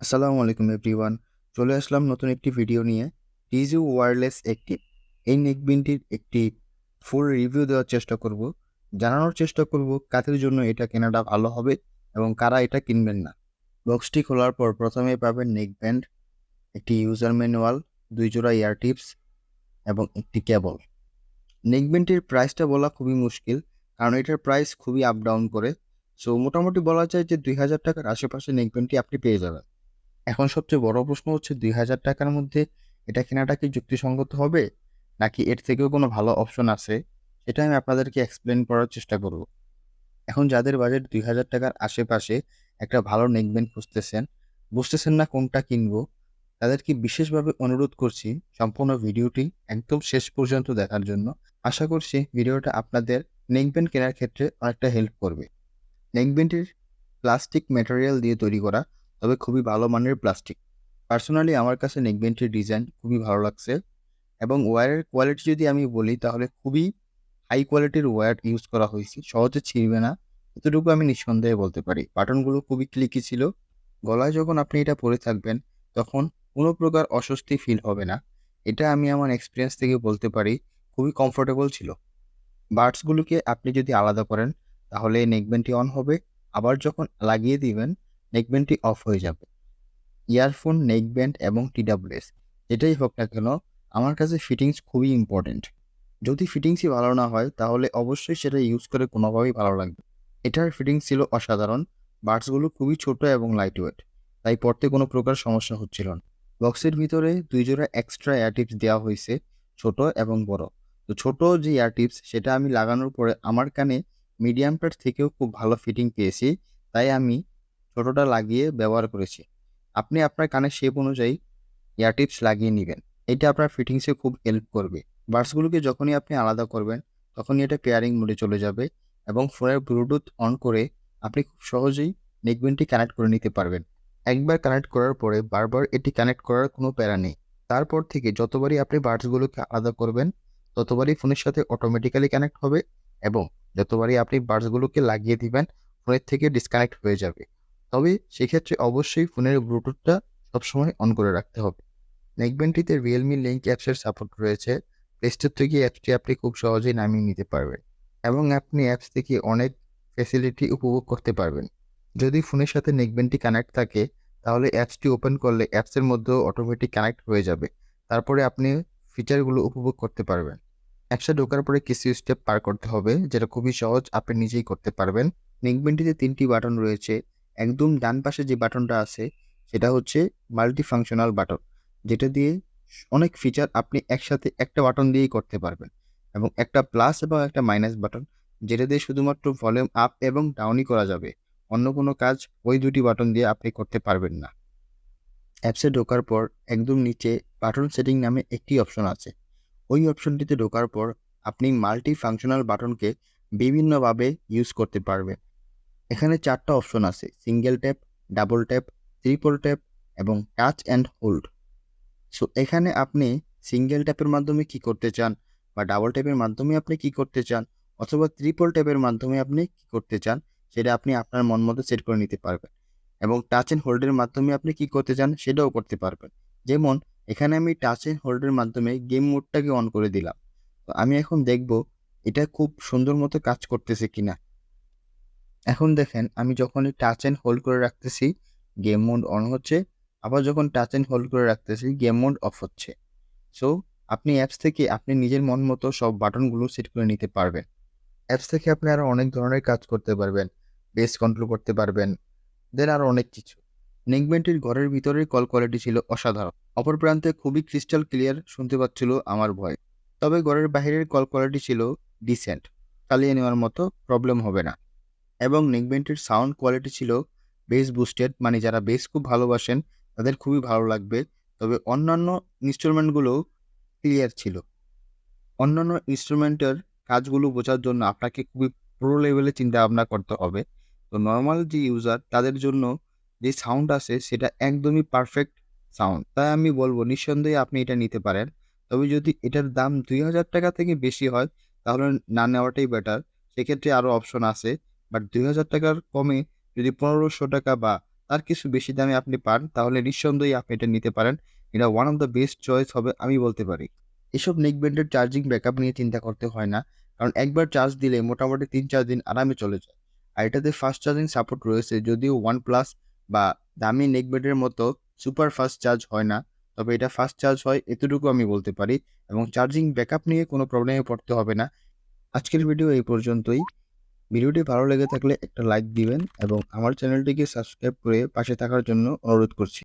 আসসালামু আলাইকুম এভরিওয়ান। চলে আসলাম নতুন একটি ভিডিও নিয়ে। ডিজো ওয়্যারলেস অ্যাক্টিভ এই নেকবিনটির একটি ফুল রিভিউ দেওয়ার চেষ্টা করব। জানানোর চেষ্টা করব কাদের জন্য এটা কেনাটা ভালো হবে এবং কারা এটা কিনবেন না। বক্সটি খোলার পর প্রথমেই পাবেন নেকব্যান্ড, একটি ইউজার ম্যানুয়াল, ২ জোড়া ইয়ার টিপস এবং একটি কেবল। নেকব্যান্ডটির প্রাইসটা বলা খুবই মুশকিল, কারণ এটার প্রাইস খুবই আপ ডাউন করে। সো মোটামুটি বলা যায় যে ৳২,০০০ আশেপাশে নেকব্যান্ডটি আপনি পেয়ে যাবেন। এখন সবচেয়ে বড় প্রশ্ন হচ্ছে ৳২,০০০ মধ্যে এটা কেনাটা কি যুক্তিসঙ্গত হবে? নাকি এর থেকেও কোনো ভালো অপশন আছে? সেটা আমি আপনাদেরকে এক্সপ্লেইন করার চেষ্টা করব। এখন যাদের বাজেট ৳২,০০০ আশেপাশে একটা ভালো নেকব্যান্ড খুঁজতেছেন, বুঝতেছেন না কোনটা কিনবো, তাদেরকে বিশেষভাবে অনুরোধ করছি সম্পূর্ণ ভিডিওটি একদম শেষ পর্যন্ত দেখার জন্য। আশা করছি ভিডিওটা আপনাদের নেকব্যান্ড কেনার ক্ষেত্রে অনেকটা হেল্প করবে। নেকব্যান্ডটির প্লাস্টিক ম্যাটেরিয়াল দিয়ে তৈরি করা, তবে খুবই ভালো মানের প্লাস্টিক। পার্সোনালি আমার কাছে নেকব্যান্ডটির ডিজাইন খুবই ভালো লাগছে এবং ওয়্যারের কোয়ালিটি যদি আমি বলি তাহলে খুবই হাই কোয়ালিটির ওয়্যার ইউজ করা হয়েছে। সহজে ছিঁড়বে না, এতটুকু আমি নিঃসন্দেহে বলতে পারি। বাটনগুলো খুবই ক্লিকি ছিল। গলায় যখন আপনি এটা পরে থাকবেন তখন কোনো প্রকার অস্বস্তি ফিল হবে না। এটা আমি আমার এক্সপেরিয়েন্স থেকে বলতে পারি, খুবই কমফোর্টেবল ছিল। বাডসগুলোকে আপনি যদি আলাদা করেন তাহলে নেকব্যান্ডটি অন হবে, আবার যখন লাগিয়ে দিবেন নেকব্যান্ডটি অফ হয়ে যাবে। ইয়ারফোন, নেকব্যান্ড এবং TWS যেটাই হোক না কেন, আমার কাছে ফিটিংস খুবই ইম্পর্ট্যান্ট। যদি ফিটিংসই ভালো না হয় তাহলে অবশ্যই সেটা ইউজ করে কোনোভাবেই ভালো লাগবে। এটার ফিটিংস ছিল অসাধারণ। বাডসগুলো খুবই ছোট এবং লাইট ওয়েট, তাই পড়তে কোনো প্রকার সমস্যা হচ্ছিল না। বক্সের ভিতরে ২ জোড়া এক্সট্রা এয়ার টিপস দেওয়া হয়েছে, ছোট এবং বড়। তো ছোট যে এয়ার টিপস সেটা আমি লাগানোর পরে আমার কানে মিডিয়ামটার থেকেও খুব ভালো ফিটিং পেয়েছি, তাই আমি ছোটটা লাগিয়ে ব্যবহার করেছি। আপনি আপনার কানের শেপ অনুযায়ী এয়ার টিপস লাগিয়ে নিবেন। এটা আপনার ফিটিংসে খুব হেল্প করবে। বাডসগুলোকে যখনই আপনি আলাদা করবেন, তখনই এটা পেয়ারিং মোডে চলে যাবে এবং ফোনের ব্লুটুথ অন করে আপনি খুব সহজেই নেকব্যান্ডটি কানেক্ট করে নিতে পারবেন। একবার কানেক্ট করার পরে বারবার এটি কানেক্ট করার কোনো প্যারা নেই। তারপর থেকে যতবারই আপনি বাডসগুলোকে আলাদা করবেন, ততবারই ফোনের সাথে অটোমেটিক্যালি কানেক্ট হবে এবং যতবারই আপনি বাডসগুলোকে লাগিয়ে দিবেন, ফোনের থেকে ডিসকানেক্ট হয়ে যাবে। তবে সেক্ষেত্রে অবশ্যই ফোনের ব্লুটুথটা সবসময় অন করে রাখতে হবে। নেকব্যান্ডটিতে realme লিঙ্ক অ্যাপসের সাপোর্ট রয়েছে। প্লে স্টোর থেকে অ্যাপসটি আপনি খুব সহজেই নামিয়ে নিতে পারবেন এবং আপনি অ্যাপস থেকে অনেক ফ্যাসিলিটি উপভোগ করতে পারবেন। যদি ফোনের সাথে নেকব্যান্ডটি কানেক্ট থাকে তাহলে অ্যাপসটি ওপেন করলে অ্যাপসের মধ্যেও অটোমেটিক কানেক্ট হয়ে যাবে। তারপরে আপনি ফিচারগুলো উপভোগ করতে পারবেন। অ্যাপসে ঢোকার পরে কিছু স্টেপ পার করতে হবে, যেটা খুবই সহজ, আপনি নিজেই করতে পারবেন। নেকব্যান্ডটিতে ৩টি বাটন রয়েছে। একদম ডান পাশে যে বাটনটা আছে সেটা হচ্ছে মাল্টি ফাংশনাল বাটন, যেটা দিয়ে অনেক ফিচার আপনি একসাথে একটা বাটন দিয়েই করতে পারবেন এবং একটা প্লাস এবং একটা মাইনাস বাটন, যেটা দিয়ে শুধুমাত্র ভলিউম আপ এবং ডাউনই করা যাবে। অন্য কোনো কাজ ওই ২টি বাটন দিয়ে আপনি করতে পারবেন না। অ্যাপসে ঢোকার পর একদম নিচে বাটন সেটিং নামে একটি অপশন আছে। ওই অপশনটিতে ঢোকার পর আপনি মাল্টি ফাংশনাল বাটনকে বিভিন্নভাবে ইউজ করতে পারবেন। এখানে ৪টা অপশন আছে: single tap, double tap, triple tap এবং টাচ অ্যান্ড হোল্ড। সো এখানে আপনি সিঙ্গেল ট্যাপের মাধ্যমে কি করতে চান বা ডাবল ট্যাপের মাধ্যমে আপনি কি করতে চান অথবা ট্রিপল ট্যাপের মাধ্যমে আপনি কি করতে চান, সেটা আপনি আপনার মন মতো সেট করে নিতে পারবেন এবং টাচ অ্যান্ড হোল্ডের মাধ্যমে আপনি কি করতে চান সেটাও করতে পারবেন। যেমন এখানে আমি টাচ অ্যান্ড হোল্ডের মাধ্যমে গেম মোডটাকে অন করে দিলাম। তো আমি এখন দেখব এটা খুব সুন্দর মতো কাজ করতেছে কিনা। এখন দেখেন আমি যখনই টাচ অ্যান্ড হোল্ড করে রাখতেছি গেম মোড অন হচ্ছে, আবার যখন টাচ অ্যান্ড হোল্ড করে রাখতেছি গেম মোড অফ হচ্ছে। সো আপনি অ্যাপস থেকে আপনি নিজের মন মতো সব বাটনগুলো সেট করে নিতে পারবেন। অ্যাপস থেকে আপনি আরও অনেক ধরনের কাজ করতে পারবেন, বেস কন্ট্রোল করতে পারবেন, দেন আরও অনেক কিছু। নেকব্যান্ডটির ঘরের ভিতরের কল কোয়ালিটি ছিল অসাধারণ। অপর প্রান্তে খুবই ক্রিস্টাল ক্লিয়ার শুনতে পাচ্ছিল আমার ভয়। তবে ঘরের বাহিরের কল কোয়ালিটি ছিল ডিসেন্ট, চালিয়ে নেওয়ার মতো, প্রবলেম হবে না। এবং নেকব্যান্ডটির সাউন্ড কোয়ালিটি ছিল বেস বুস্টেড, মানে যারা বেস খুব ভালোবাসেন তাদের খুবই ভালো লাগবে। তবে অন্যান্য ইনস্ট্রুমেন্টগুলোও ক্লিয়ার ছিল। অন্যান্য ইনস্ট্রুমেন্টের কাজগুলো বোঝার জন্য আপনাকে খুবই প্রো লেভেলে চিন্তাভাবনা করতে হবে। তো নরমাল যে ইউজার তাদের জন্য যে সাউন্ড আছে সেটা একদমই পারফেক্ট সাউন্ড। তাই আমি বলব নিঃসন্দেহে আপনি এটা নিতে পারেন। তবে যদি এটার দাম ৳২,০০০ থেকে বেশি হয় তাহলে না নেওয়াটাই বেটার। সেক্ষেত্রে আরও অপশন আছে। বাট ৳২,০০০ কমে যদি ৳১৫০০ বা তার কিছু বেশি দামে আপনি পান, তাহলে নিঃসন্দেহে আপনি এটা নিতে পারেন। এটা one of the best choice হবে আমি বলতে পারি। এসব নেকব্যান্ডের চার্জিং ব্যাকআপ নিয়ে চিন্তা করতে হয় না, কারণ একবার চার্জ দিলে মোটামুটি ৩-৪ দিন আরামে চলে যায়। আর এটাতে ফাস্ট চার্জিং সাপোর্ট রয়েছে, যদিও OnePlus বা দামি নেকব্যান্ডের মতো সুপার ফাস্ট চার্জ হয় না, তবে এটা ফাস্ট চার্জ হয় এতটুকু আমি বলতে পারি, এবং চার্জিং ব্যাকআপ নিয়ে কোনো প্রবলেমে পড়তে হবে না। আজকের ভিডিও এই পর্যন্তই। ভিডিওটি ভালো লেগে থাকলে একটা লাইক দিবেন এবং আমার চ্যানেলটিকে সাবস্ক্রাইব করে পাশে থাকার জন্য অনুরোধ করছি।